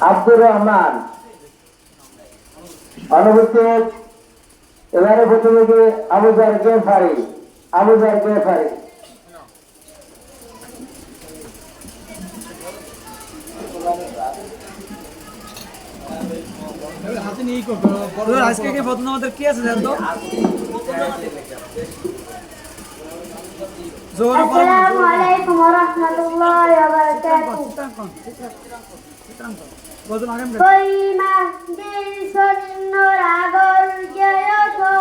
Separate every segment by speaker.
Speaker 1: আব্দুর রহমান অনুপস্থিত। এবারে প্রথমে আবুজার গেফারি। আবুজার গেফারি
Speaker 2: আজকে কে প্রথম আমাদের কি আছে জানতো?
Speaker 3: আসসালামু আলাইকুম ওয়া রাহমাতুল্লাহি ওয়া বারাকাতুহু। कोई दिल सुन्नो रागल जयतो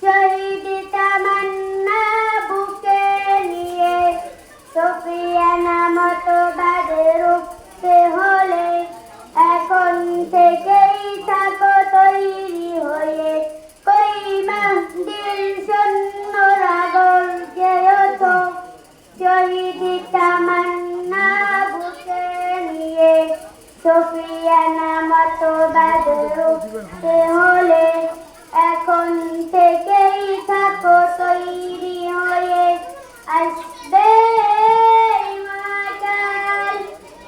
Speaker 3: शहीद तमन्ना बुके लिए सोफियाना मतो बाদের উঠতে হলে এখন থেকেই থাকো তৈরি হয়ে कोई दिल सुन्नो रागल जयतो शहीद तमन्ना बुके लिए সোফিয়ানা মতো বাদের উঠতে হলে এখন থেকেই থাকো তৈরি হয়ে আসবে মহাকাল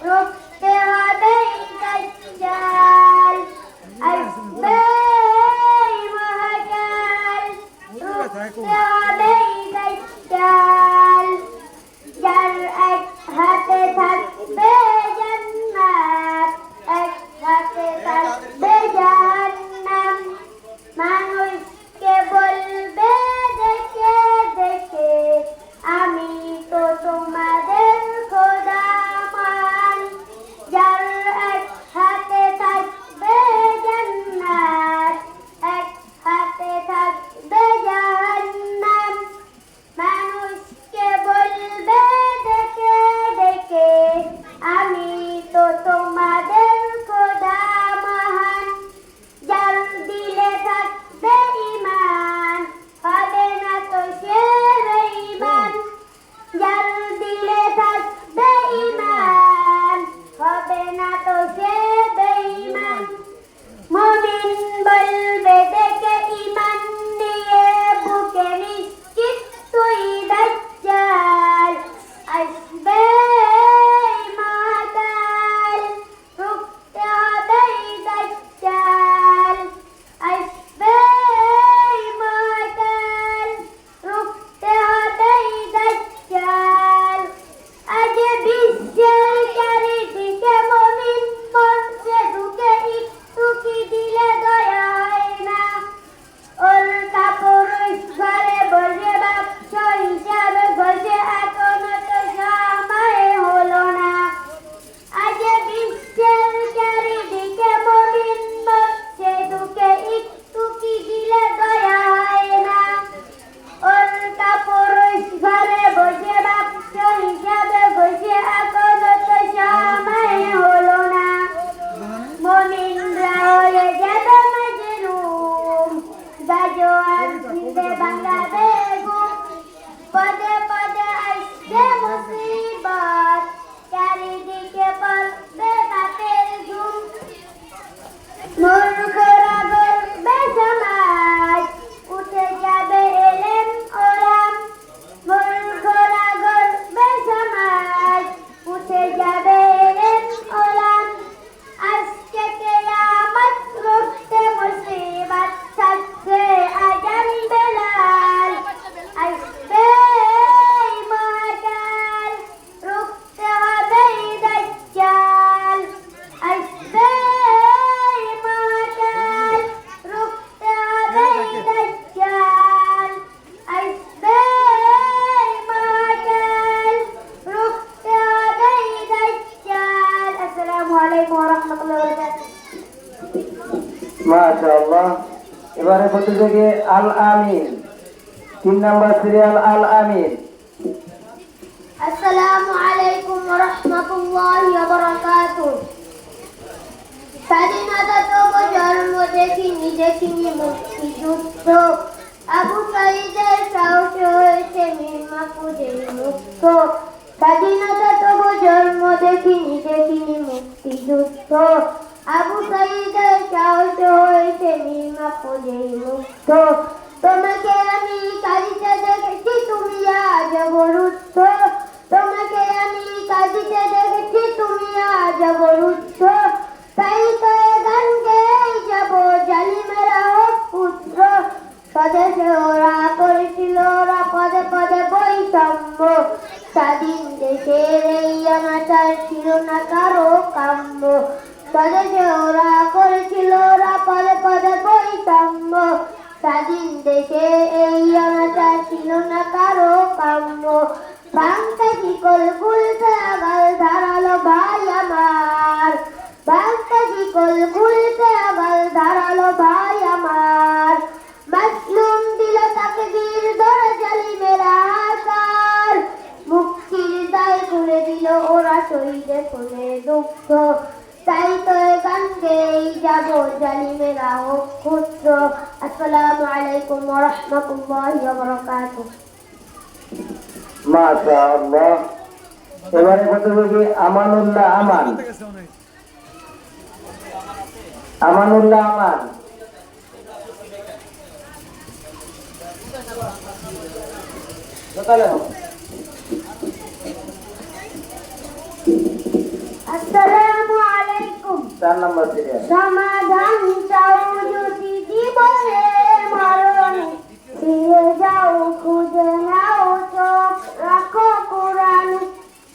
Speaker 3: রুখতে হবে দাজ্জাল আসবে মহাকাল রুখতে হবে দাজ্জাল যার এক হাতে থাকবে জান্নাত এক হাতে থাকবে জাহান্নাম মানুষকে বলবে দেখে দেখে আমি তো তোমাদের খোদা মান যার এক হাতে থাকবে জান্নাত এক হাতে থাকবে জাহান্নাম মানুষকে বলবে দেখে দেখে আমি তো তোমাদের খোদা মহান যার দিলে থাকবে ঈমান হবে না তো সে বেঈমান যার দিলে থাকবে ঈমান হবে না তো সে বেঈমান মুমিন বলবে দেখে ঈমান নিয়ে বুকে নিশ্চিত তুই দাজ্জাল আসবে মহাকাল রুখতে হবে দাজ্জাল আসবে মহাকাল রুখতে হবে দাজ্জাল আজ বিশ্বের চারিদিকে মুমিন মরছে ঢুকে একটু কি দিলে দয়া হয় না ওর কাপড় ঘরে বসে ব্যবসা হিসাবে বসে এখনো তো সময় হলো না আজ বিশ্বের চারিদিকে মুমিন মরছে ঢুকে একটু কি দিলে দয়া হয় না ওর কাপড় ঘরে বসে ব্যবসা হিসাবে বসে এখনো তো সময় হলো না মুমিনরা হয়ে যাবে মাজলুম গাজোয়ার ফিরবে বাংলা বেগম পদে পদে আসবে মুসিবত চারিদিকে পড়বে পাপের ধুম মূর্খরা গড়বে সমাজ উঠে যাবে এলেম ওলাম মূর্খরা গড়বে সমাজ উঠে যাবে এলেম ওলাম আজকে কিয়ামত রুখতে মুসিবত থাকছে আজান বেলাল আসবে মহাকাল রুখতে হবে দাজ্জাল আসবে মহাকাল রুখতে হবে দাজ্জাল আসবে মহাকাল রুখতে হবে দাজ্জাল আসসালামু আলাইকুম ওয়া রাহমাতুল্লাহি ওয়া বারাকাতুহু
Speaker 1: মাশাআল্লাহ। এবারে প্রতিযোগী আল আমিন 3 নাম্বার সিরিয়াল আল আমিন।
Speaker 3: আসসালামু আলাইকুম ওয়া রাহমাতুল্লাহি ওয়া বারাকাতুহু স্বাধীনতা তব জন্ম দেখিনি দেখিনি মুক্তিযুদ্ধ আবু সাঈদের সাহস হয়েছে মীর মাহফুজের মুক্ত স্বাধীনতা তব জন্ম দেখিনি দেখিনি মুক্তিযুদ্ধ আবু সাঈদের সাহস হয়েছে মীর মাহফুজের মুক্ত তোমাকে আমি কাঁদিতে দেখেছি তুমি আজ অবরুদ্ধ তোমাকে আমি কাঁদিতে দেখেছি তুমি আজ অবরুদ্ধ না কারো কাম্য তবে যে ওরা করেছিল ওরা পদে পদে বৈষম্য স্বাধীন দেশে এই অনাচার ছিল না কারো কাম্য বাংলা শিকল খুলতে আগাল ধারালো ভাই আমার বাংলা শিকল খুলতে আগাল ধারালো ভাই আমার মাসলুম দিল তাকে বীর ধরে জালিমেরা হাজার মুক্তির দায় খুলে দিল ওরা শহীদে খুলে দুঃখ তাই তো গান গেয়েই যাব জালিমেরা হোক ক্ষুদ্র আসসালামু আলাইকুম ওয়া রাহমাতুল্লাহি ওয়া বারাকাতুহু
Speaker 1: মাশাআল্লাহ। এবারে প্রতিযোগী আমানুল্লাহ আমান। আমানুল্লাহ আমান
Speaker 3: আসসালামু আলাইকুম
Speaker 1: 4 নম্বর সিরিয়াল।
Speaker 3: সমাধান চাও যদি জীবনে মরণে ফিরে যাও খুঁজে নাও চোখ রাখো কোরআনে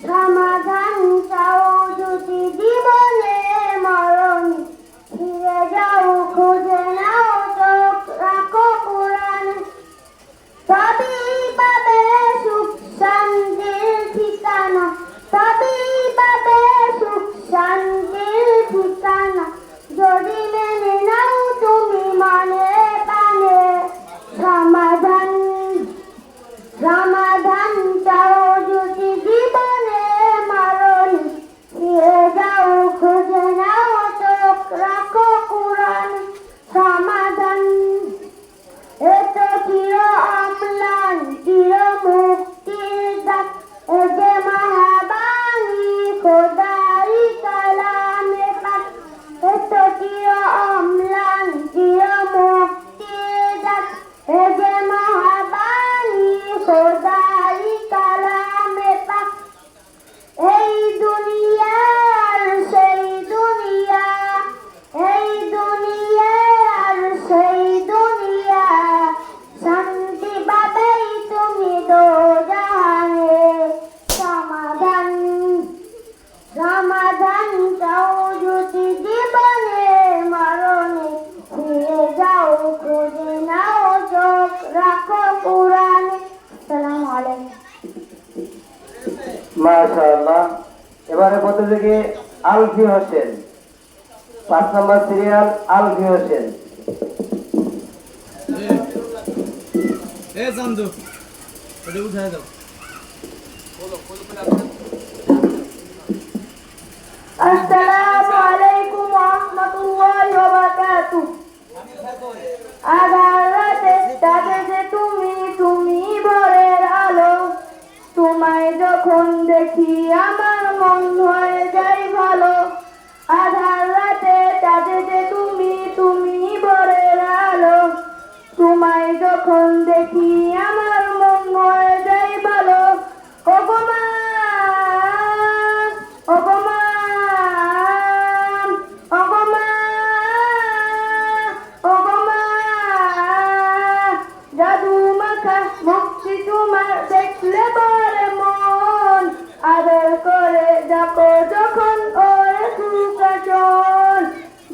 Speaker 3: সমাধান চাও যদি জীবনে মরণে ফিরে যাও খুঁজে নাও চোখ রাখো কোরআনে তবেই পাবে সুখ শান্তির ঠিকানা তবেই পাবে সুখ শান্তির ঠিকানা যদি মেনে নাও তুমি মনে প্রাণে সমাধান সমাধান চাও যদি জীবনে মরণে ফিরে যাও খুঁজে নাও চোখ রাখো কোরআন সমাধান এত চির অম্লান চির মুক্তির ডাক এ যে মহাবাণী খোদাই কালামে পাক এত চির অম্লান চির মুক্তির ডাক এ যে মহাবাণী খোদাই কালামে পাক এই দুনিয়ার সেই দুনিয়া এই দুনিয়ার সেই দুনিয়া শান্তি পাবেই তুমি দোজাহানে সমাধান সমাধান চাও যদি জীবনে মরণে ফিরে যাও খুঁজে নাও চোখ রাখো কোরআনে আসসালামু আলাইকুম
Speaker 1: মাশাআল্লাহ। এবারে প্রতিযোগী আলফি হোসেন 5 নম্বর সিরিয়াল। আলফি হোসেন
Speaker 2: এ চান্দু এটা উঠায় দাও
Speaker 3: আসসালামু আলাইকুম ওয়া রাহমাতুল্লাহি ওয়া বারাকাতুহু আধার রাতে ডাকে যে তুমি তুমি ভোরের আলো তোমায় যখন দেখি আমার মন হয়ে যায় ভালো আধার রাতে ডাকে যে তুমি তুমি ভোরের আলো তোমায় যখন দেখি আমার মন হয়ে যায় ভালো ওগো মা ওগো মা ওগো মা ওগো মা জাদু মাখা মুক্তি তোমার দেখলে বলে মন আদর করে ডাকো যখন ওরে সুকাচন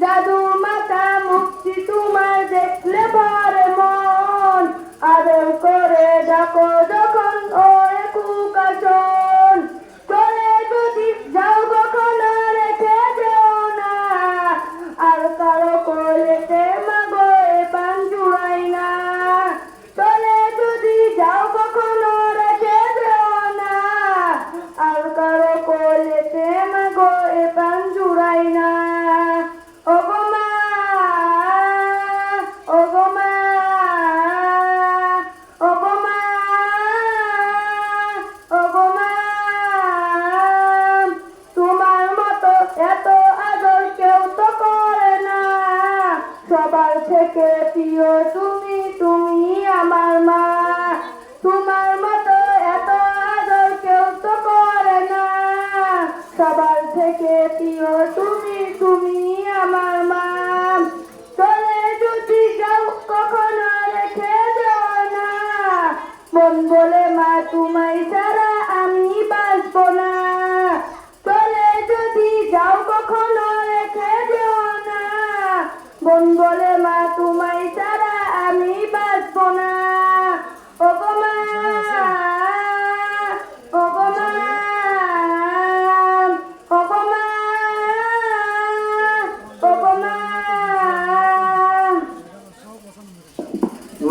Speaker 3: জাদু মাখা মুক্তি তোমার দেখলে বলে মন আদর করে ডাকো যখন ওরে কুকাচন চলে যদি যাও কখনো রেখে যেও না আর কারো কোলেতে মাগো এ পান জুড়াই না চলে যদি যাও কখনো রেখে যেও না আর কারো কোলেতে মাগো এ পান জুড়াই না ওগো মা ওগো মা ওগো মা ওগো মা তোমার মতো এত আদর কেউ তো করে না সবার থেকে প্রিয় তুমি তুমি আমার মা তোমার মতো এত আদর কেউ তো করে না সবার থেকে প্রিয় তুমি তুমি আমার মা চলে যদি যাও কখনো রেখে যেও না মন বলে মা তোমায় ছাড়া আমি বাঁচবো না চলে যদি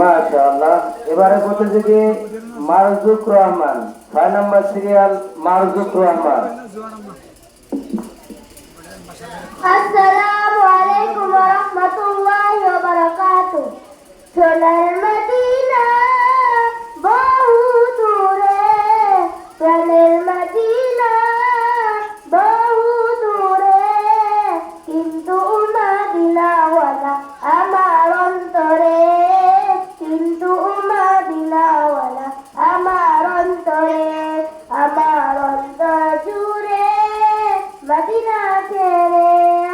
Speaker 1: মাশাআল্লাহ। এবারে প্রতিযোগী মারজুক রহমান, 6 নম্বর সিরিয়াল মারজুক রহমান।
Speaker 3: আসসালামু আলাইকুম ওয়া রাহমাতুল্লাহি ওয়া বারাকাতুহু। সোনার মদিনা বহু দূরে, প্রাণের মদিনা বহু দূরে, কিন্তু মদিনাওয়ালা আমার অন্তরে, কিন্তু মদিনাওয়ালা আমার অন্তরে, আমার অন্তর জুড়ে মদিনা ছেড়ে,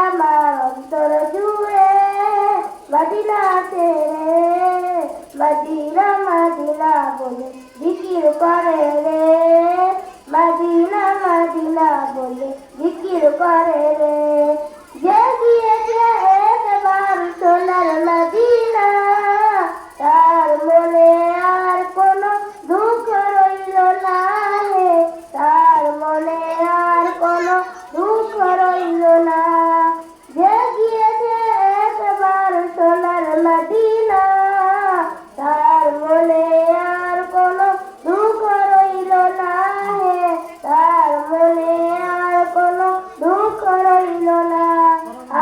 Speaker 3: আমার অন্তর জুড়ে মদিনা ছেড়ে, মদিনা মদিনা বলে জিকির করে রে, মদিনা মদিনা বলে জিকির করে রে। যে গিয়েছে একবার সোনার মদিনা, তার মনে আর কোনো দুঃখ রইল না রে, তার মনে আর কোনো দুঃখ রইল না। যে গিয়েছে একবার সোনার মদিনা, তার মনে আর কোনো দুঃখ রইল না হে, তার মনে আর কোনো দুঃখ রইল না।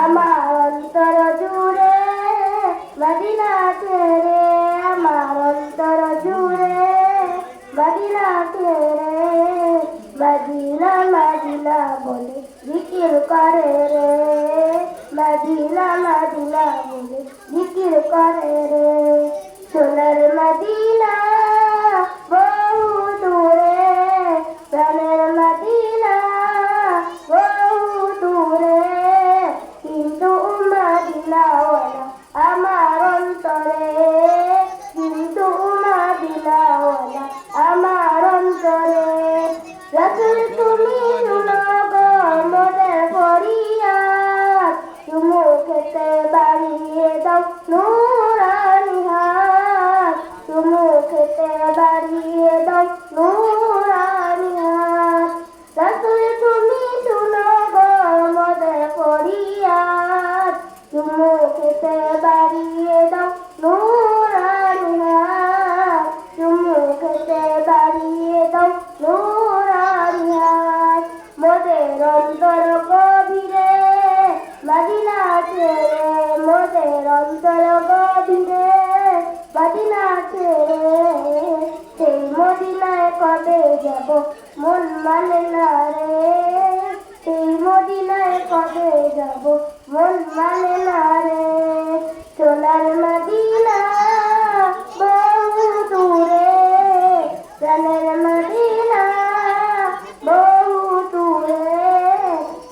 Speaker 3: আমার অন্তর জুড়ে মদিনা ছেড়ে, আমার অন্তর জুড়ে মদিনা ছেড়ে, মদিনা মদিনা বলে জিকির করে রে, মদিনা মদিনা বলে জিকির করে রে। সোনার মদিনা বহু দূরে, প্রাণের মদিনা বহু দূরে, কিন্তু মদিনাওয়ালা আমার অন্তরে, কিন্তু মদিনাওয়ালা আমার অন্তরে। রাসূল তুমি শুনো গো মোদের ফরিয়াদ, চুমুকেতে বাড়িয়ে দাও নূরানি হাত, চুমুকেতে বাড়িয়ে দাও নূরানি হাত। রাসূল তুমি শুনো গো মোদের ফরিয়াদ, চুমুকেতে বাড়িয়ে দাও নূরানি হাত, চুমুকেতে বাড়িয়ে দাও নূরানি হাত। মোদের অন্তর গভীরে মদিনা ছেড়ে, মোদের অন্তর গভীরে মদিনা ছেড়ে, সেই মদিনায় কবে যাব মন মানে না রে, সেই মদিনায় কবে যাব মন মানে না রে। সোনার মদিনা বহু দূরে, প্রাণের মদিনা বহু দূরে,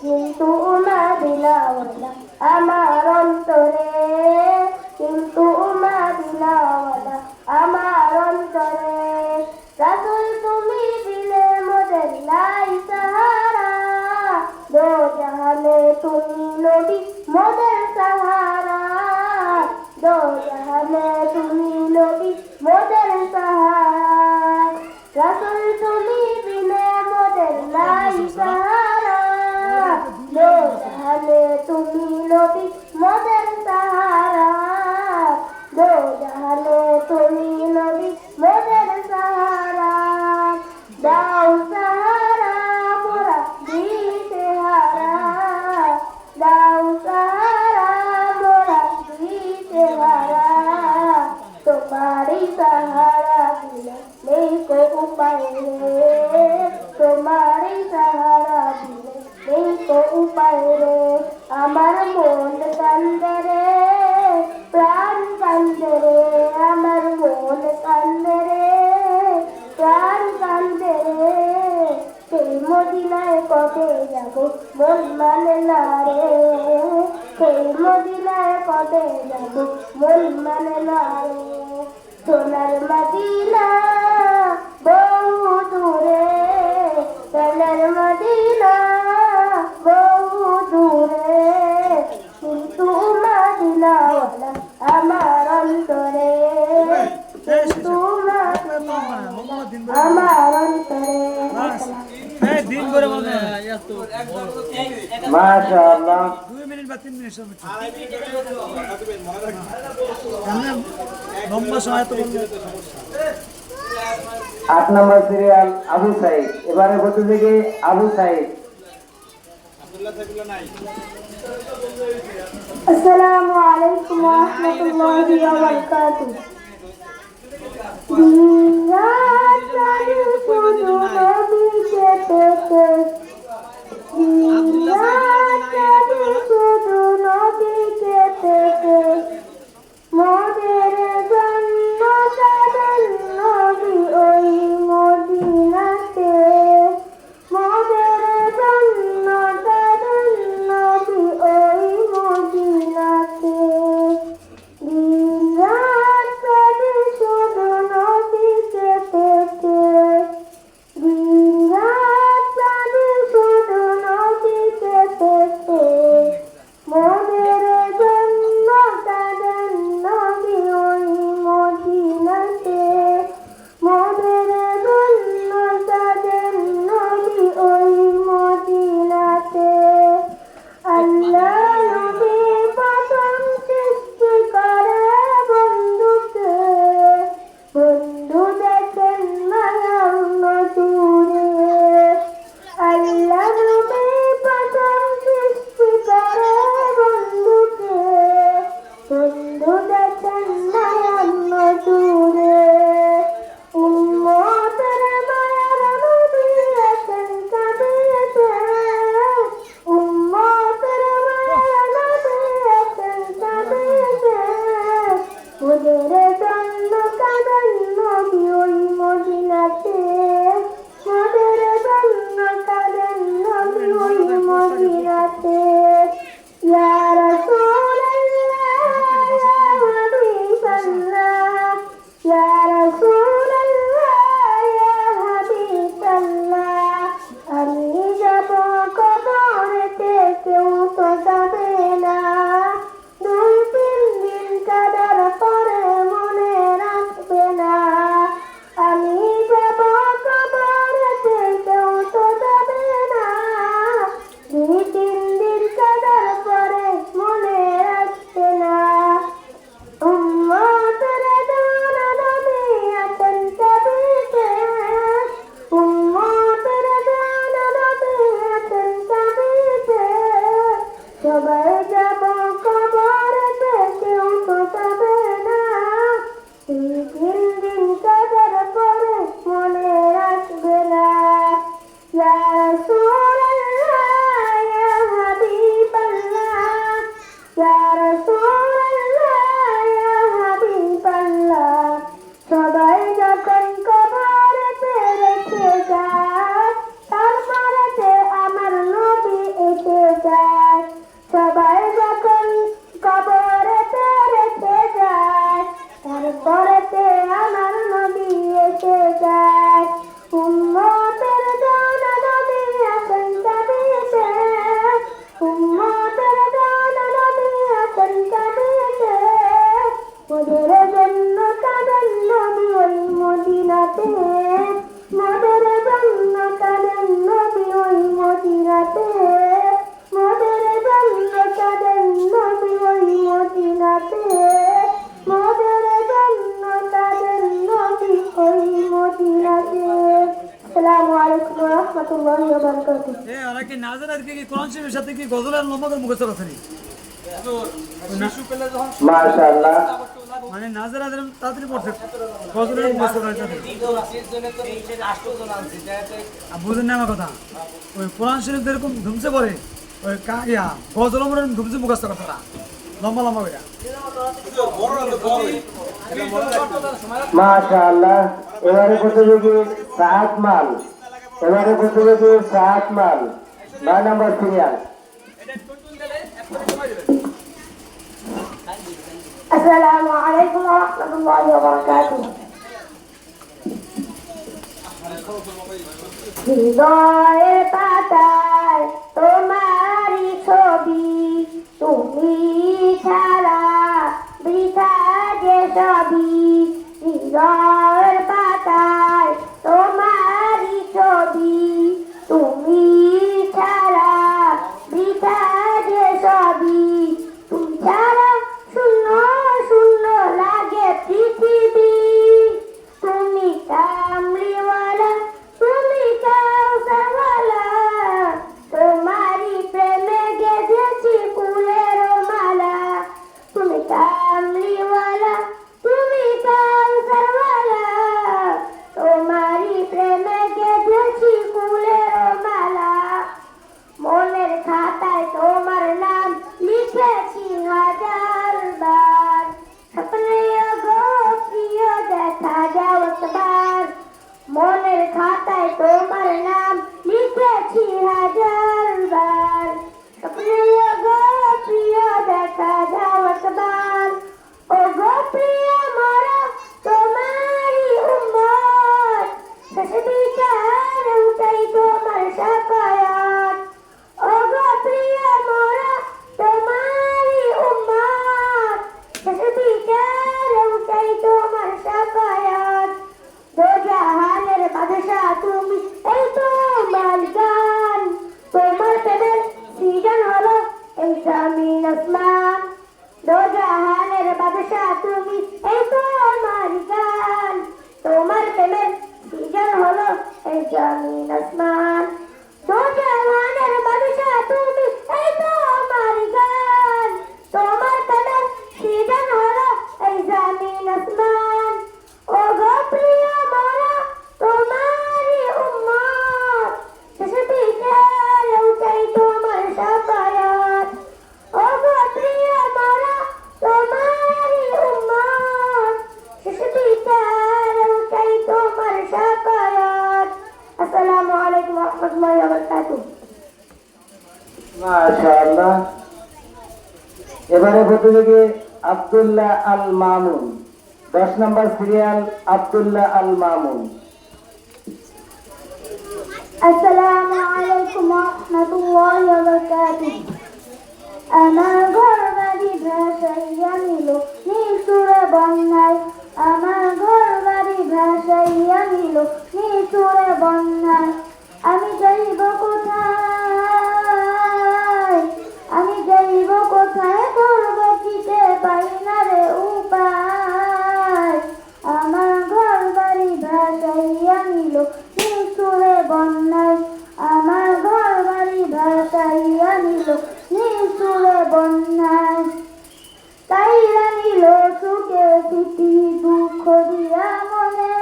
Speaker 3: কিন্তু মদিনাওয়ালা আমার অন্তরে, কিন্তু মদিনাওয়ালা আমার অন্তরে। রাসূল তুমি দিলে মোদের লাই সাহারা, দো জাহানে তুমি নবী মোদের সাহারা, দো জাহানে তুমি নবী মোদের সাহারা। রাসূল তুমি দিলে মোদের লাই সাহারা, দো জাহানে তুমি নবী মোদের সাহারা, দো জাহানে তুমি নবী মোদের সাহারা। দাও সাহারা মোরা দিতে হারা, দাও সাহারা মোরা দিতে হারা, তোমারই সাহারা দিলে নেই কো উপায় রে, তোমারই সাহারা দিলে নেই কো উপায় রে। আমার মন কান্দে রে, প্রাণ কান্দে রে, আমার মন কান্দে রে, প্রাণ কান্দে রে, সেই মদিনায় কবে যাব মন মানে না রে, সেই মদিনায় কবে যাব মন মানে না রে। সোনার মদিনা বহু দূরে, প্রাণের মদিনা বহু দূরে, কিন্তু মদিনাওয়ালা আমার অন্তরে, কিন্তু মদিনাওয়ালা আমার অন্তরে।
Speaker 2: দিন করে
Speaker 1: মাশাআল্লাহ।
Speaker 2: 2 মিনিট বা 3 মিনিট সর্বোচ্চ। কেমনে লম্বা সময় তো বলবো।
Speaker 1: 8 নম্বর সিরিয়াল আবু সাইদ। এবারে প্রতিযোগী আবু সাইদ।
Speaker 3: আসসালামু আলাইকুম ওয়া রাহমাতুল্লাহি ওয়া বারাকাতুহু। দিন রাত জানি শুধু নবীকে পেতে, দিন রাত জানি শুধু নবীকে পেতে, মোদের জন্য কাঁদেন নবী ওই মদিনাতে, মোদের জন্য কাঁদেন নবী ওই মদিনাতে। দিন রাত কাঁদে শুধু নবীকে পেতে, দিন রাত কাঁদে শুধু নবীকে পেতে, মোদের জন্য কাঁদেন নবী ওই মদিনাতে, মোদের জন্য কাঁদেন নবী ওই মদিনাতে। আল্লাহ নবী প্রথম সৃষ্টি করে বন্ধুকে, বন্ধু দেখেন মায়ার নজরে। আল্লাহ নবী প্রথম সৃষ্টি করে বন্ধুকে, বন্ধু দেখেন মায়ার নজরে। উম্মতের মায়ার নবী আছেন কাঁদিয়েছে, উম্মতের মায়ার নবী আছেন কাঁদিয়েছে, ওদের জন্য কাঁদেন নবী ওই মদিনাতে, ওদের জন্য কাঁদেন নবী ওই মদিনাতে। ইয়া রাসূলুল্লাহ ইয়া হাবিবাল্লাহ, ইয়া রাসূলুল্লাহ ইয়া হাবিবাল্লাহ, আমি যাব কবরেতে কেউ তো যাবে না, 2-3 দিন কাঁদার পরে মনে রাখবে না। আমি যাব কবরেতে কেউ তো যাবে না, 2-3 দিন কাঁদার পরে মনে রাখবে না। উম্মতের জন্য নবী আছেন কাঁদিতে, উম্মতের জন্য নবী আছেন কাঁদিতে, সবাই যাব কবরেতে কেউ তো যাবে না, 2-3 দিন কাঁদার পরে মনে রাখবে না। ইয়া রাসূলুল্লাহ ইয়া হাবিবাল্লাহ, ইয়া রাসূলুল্লাহ ইয়া হাবিবাল্লাহ, সবাই যখন কবরেতে রেখে যায়, তারপরেতে আমার নবী এসে যায়। সবাই যখন কবরেতে রেখে যায়, তারপরেতে আমার নবী এসে যায়। উম্মতের জন্য নবী আছেন কাঁদিতে, উম্মতের জন্য নবী আছেন কাঁদিতে, মোদের জন্য কাঁদেন নবী ওই মদিনাতে, মোদের জন্য কাঁদেন নবী ওই মদিনাতে, মোদের জন্য কাঁদেন নবী ওই মদিনাতে, মোদের জন্য কাঁদেন নবী ওই মদিনাতে। আসসালামু আলাইকুম ওয়া রাহমাতুল্লাহি ওয়া বারাকাতুহু।
Speaker 2: ওরা কি নাজার আজকে কি কোরআন শরীফের সাথে কি গজলের লম্বা করে মুখস্থ করছে নি?
Speaker 1: মাশাআল্লাহ।
Speaker 2: মানে নাজার আজম তাড়াতাড়ি পড়ছে গজলের মুখস্থ করার জন্য। বুঝেন না আমার কথা? ওই কোরআন শরীফ যেরকম ধুমসে পড়ে, ওই কাহিয়া গজল মনে ধুমসে মুখস্থ করছে না, লম্বা লম্বা করে।
Speaker 1: মাশাআল্লাহ। এবারে প্রতিযোগী সাত মাল। এবারে প্রতিযোগী সাত মাল। 9 নম্বর সিরিয়াল।
Speaker 3: আসসালামু আলাইকুম ওয়া রাহমাতুল্লাহি ওয়া বারাকাতুহু। হৃদয়ের পাতায় তোমারই ছবি, তুমি ছাড়া বৃথা যে সবই। হৃদয়ের পাতায় তোমারই ছবি, তুমি ছাড়া বৃথা জমিন আসমান দো জাহানের বাদশা তুমি এই তো আমার গান তোমার প্রেমের সৃজন হলো এই জমিন আসমান দো জাহানের বাদশা তুমি এই তো আমার গান তোমার প্রেমের সৃজন হলো এই জমিন আসমান ও গো প্রিয় মোরা তোমারই উম্মত শেষে বিচারেও চাই তোমার শাফায়াত ও গো প্রিয় মোরা তোমারই উম্মত শেষে বিচারেও চাই তোমার শাফায়াত আসসালামু আলাইকুম ওয়া রাহমাতুল্লাহি ওয়া বারাকাতুহু
Speaker 1: মাশাআল্লাহ। এবারে প্রতিযোগী আব্দুল্লাহ আল মামুন, 10 নম্বর সিরিয়াল আব্দুল্লাহ আল মামুন।
Speaker 3: আসসালামু আলাইকুম ওয়া রাহমাতুল্লাহি ওয়া বারাকাতুহু আমার ঘর বাড়ি ভাসাইয়া নিল নিশুরে বন্যায় আমার ঘর বাড়ি ভাসাইয়া নিল নিশুরে বন্যায় আমি যাইব কোথায় আমি যাইব কোথায় করব কিতে পাই না রে উপায় আমার ঘর বাড়ি ভাসাইয়া নিল নিশুরে বন্যায় আমার ঘর বাড়ি ভাসাইয়া নিল নিশুরে বন্যায় তাইরা নিল সুখে স্মৃতি দুঃখ দিয়া মনে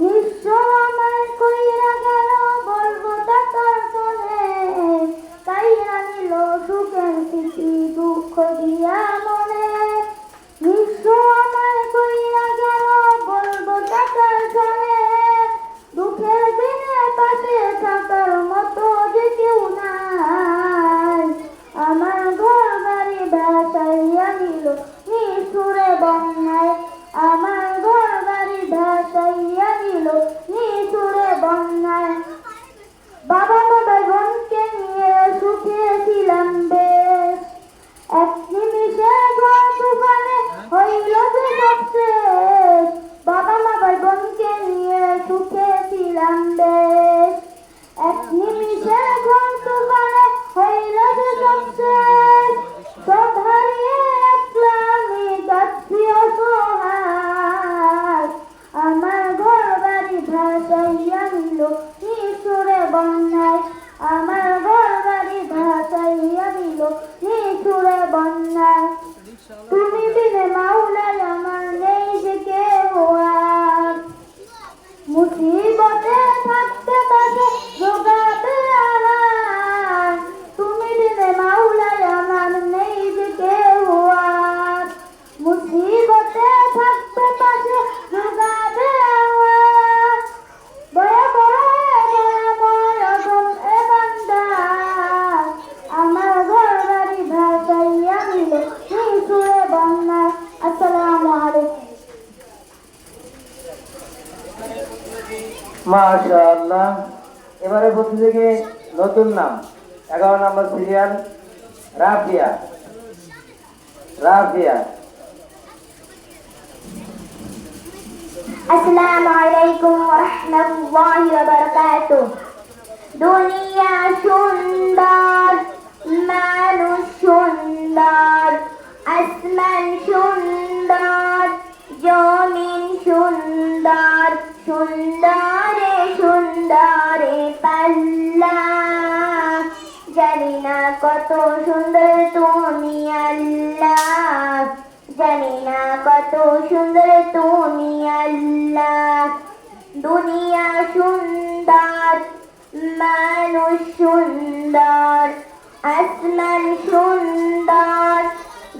Speaker 3: নিঃস্ব আমায় কইরা গেল বলবো তার শোনে তাইরা নিল সুখে স্মৃতি দুঃখ দিয়া মনে নিঃস্ব আমায় কইরা গেল বলবো তার শোনে দুঃখের দিনে পাশে থাকার মতো যে কেউ নাই আমার ঘর বাড়ি ভাসাইয়া নিল নিশুরে বন্যায় আমার ঘর বাড়ি ভাসাইয়া নিল নিশুরে বন্যায় বাবা বাবা বোনকে নিয়ে সুখে ছিলাম বেশ এক নিমিষে ঘর তুফানে হইল যে সব শেষ বাবা বাবা বোনকে নিয়ে সুখে ছিলাম বেশ এক নিমিষে ঘর তুফানে হইল যে সব শেষ সব হারিয়ে একলা আমি যাচ্ছি অসহায় আমার ঘর বাড়ি ভাসাইয়া নিল নিশুরে বন্যায় আমার ঘর বাড়ি ভাসাইয়া নিল নিশুরে বন্যায় তুমি বিনে মাওলায় আমার নেই যে কেউ আর মুসিবতে থাকতে পাশে জোগাতে আহার তুমি বিনে মাওলায় আমার নেই যে কেউ আর মুসিবতে থাকতে পাশে জোগাতে আহার দয়া করে দয়াময় এ বান্দা আমার ঘর বাড়ি ভাসাইয়া নিল নিশুরে বন্যায় আসসালামু আলাইকুম
Speaker 1: মাশাআল্লাহ। এবারে প্রতিযোগী নতুন নাম 11 নম্বর সিরিয়াল রাফিয়া। রাফিয়া
Speaker 3: আসসালামু আলাইকুম ওয়া রাহমাতুল্লাহি ওয়া বারাকাতুহু দুনিয়া সুন্দর মানুষ সুন্দর আসমান সুন্দর জমিন সুন্দর সুন্দরে সুন্দরে পাল্লা জানি না কত সুন্দর তুমি আল্লাহ জানি না কত সুন্দর তুমি আল্লাহ দুনিয়া সুন্দর মানুষ সুন্দর আসমান সুন্দর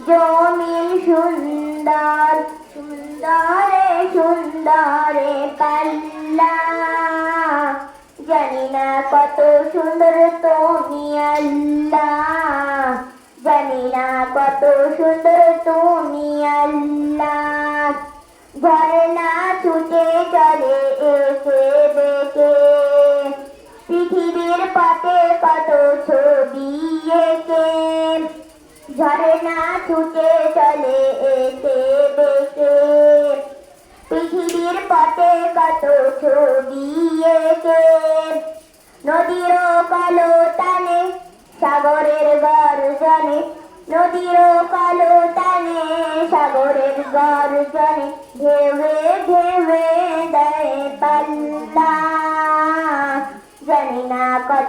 Speaker 3: জমিন সুন্দর সুন্দরে সুন্দরে পাল্লা জানি না কত সুন্দর তুমি আল্লাহ জানি না কত সুন্দর তুমি আল্লাহ ঝর্ণা ছুটে চলে একে বেঁকে পৃথিবীর পথে কত ছবি এঁকে ঝর্ণা ছুটে চলে একে বেঁকে পৃথিবীর পথে কত ছবি এঁকে নদীর কলতানে সাগরের গর্জনে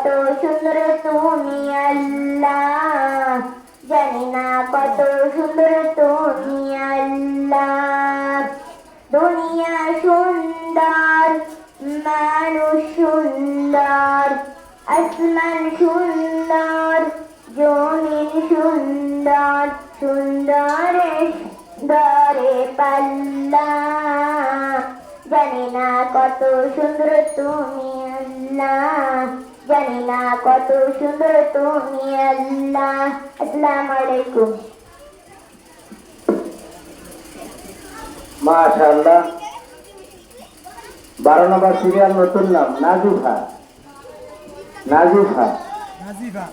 Speaker 3: কত সুন্দর তুমি আল্লাহ, জানি না কত সুন্দর তুমি আল্লাহ। দুনিয়া সুন্দর, মানুষ সুন্দর, আসমান সুন্দর, জমিন সুন্দর, সুন্দরে সুন্দরে পাল্লা। জানি না কত সুন্দর তুমি আল্লাহ, জানি না কত সুন্দর তুমি আল্লাহ। আসসালামু আলাইকুম।
Speaker 1: মাশাআল্লাহ। 12 নম্বর সিরিয়াল নতুন নাম নাজিফা। নাজিফা।
Speaker 2: নাজিফা।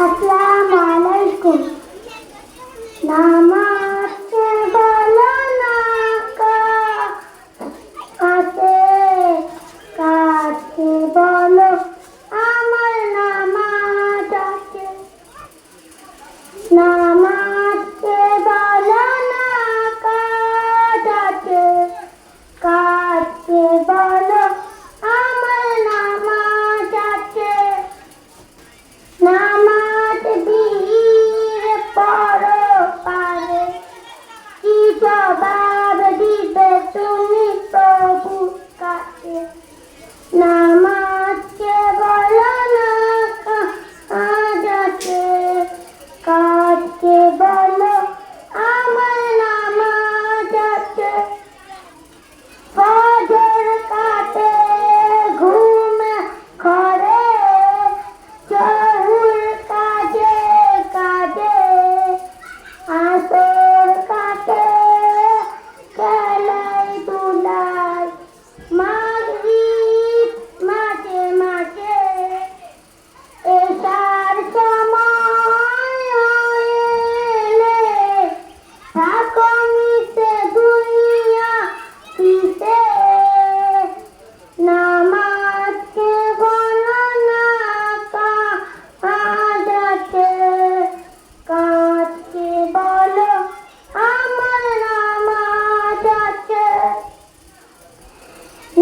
Speaker 3: আসসালামু আলাইকুম। নামাজে বলো না কাছে কাছে বলো আমার নামাজ আছে। নামাজে বলো না কাছে কাছে বলো আমার নামাজ আছে। নামাজ দিয়ে পড়ো পারে, কি জবাব দিবে তুমি প্রভুর কাছে। নামাজকে বলো না কাজ আছে, কাজকে বলো আমার নামাজ আছে। ফজর কাটে ঘুম ঘরে, জহুর কাজে কাজে, আসর কাটে খেলায় ধুলায়, মাগরিব মাঝে মাঝে, এশার সময় এলে থাকো মিশে দুনিয়া পিছে। নামাজকে বলো না কাজ আছে, কাজকে বলো আমার নামাজ আছে।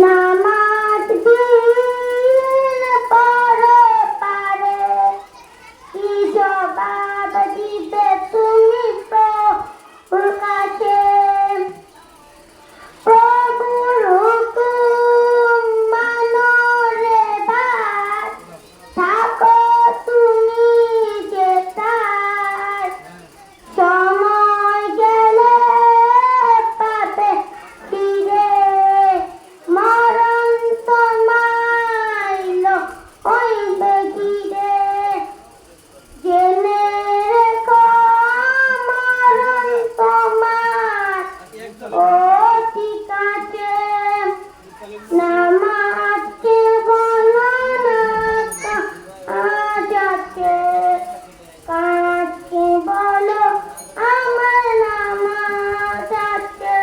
Speaker 3: নামাজ দিন পড়ো পারে, কি জবাব দিবে তুমি প্রভুর কাছে। প্রভুর হুকুম মানো রে ভাই, থাকো তুমি যেথায়। সময় গেলে পাবে ফিরে, মরণ তোমায় হইবে ঘিরে। জেনে রেখো মরণ তোমার অতি কাছে। নামাজকে বলো না কাজ আছে, কাজকে বলো আমার নামাজ আছে।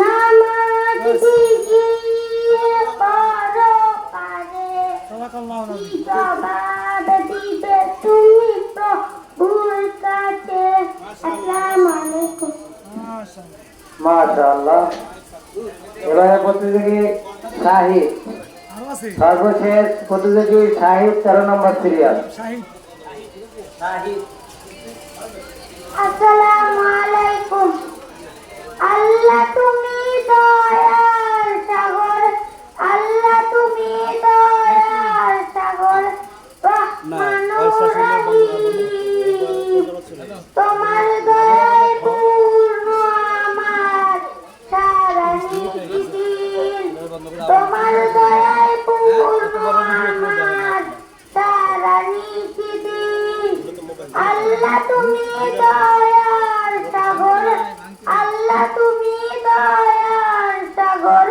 Speaker 3: নামাজ দিয়ে পড়ো পারে,
Speaker 2: সাদাকাল্লাহু
Speaker 3: কি
Speaker 2: নাযিম।
Speaker 3: জবাব দিবে তুমি প্রভুর কাছে। আসসালামু আলাইকুম।
Speaker 2: মাশাআল্লাহ।
Speaker 1: মাশাআল্লাহ। এবারে প্রতিযোগী শাহিদ।
Speaker 2: আরো আছে
Speaker 1: সর্বশেষ প্রতিযোগী শাহিদ 13 নম্বর সিরিয়াল।
Speaker 2: শাহিদ।
Speaker 3: আসসালামু আলাইকুম। আল্লাহ তুমি দয়ার সাগর, আল্লাহ তুমি দয়ার সাগর, রহমানুর রহিম। তোমার দয়ায় পূর্ণ আমার সারা নিখিল। তোমার দয়ায় পূর্ণ আমার সারা নিখিল। আল্লাহ তুমি দয়ার সাগর, আল্লাহ তুমি দয়ার সাগর,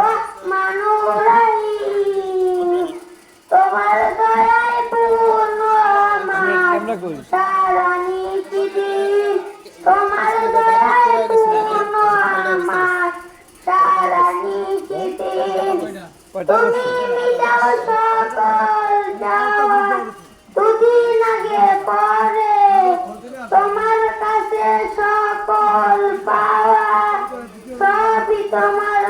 Speaker 3: রহমানুর রহিম। তোমার দয়ায় পূর্ণ আমার সারা নিখিল। তোমার দয়ায় পূর্ণ আমার সারা নিখিল। তুমি দাও সকল যাওয়া দুদিন আগে পরে, তোমার কাছে সকল পাওয়া সবই তোমার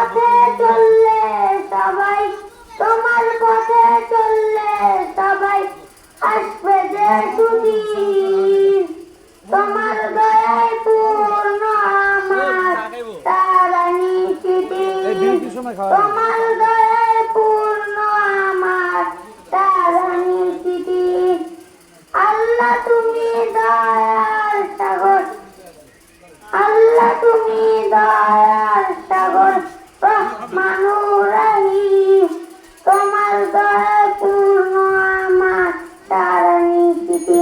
Speaker 3: পথে চললে সবাই, তোমার পথে চললে সবাই আসবে যে সুদিন, তোমার দয়ায় পূর্ণ আমার তারা নিশিদিন, তোমার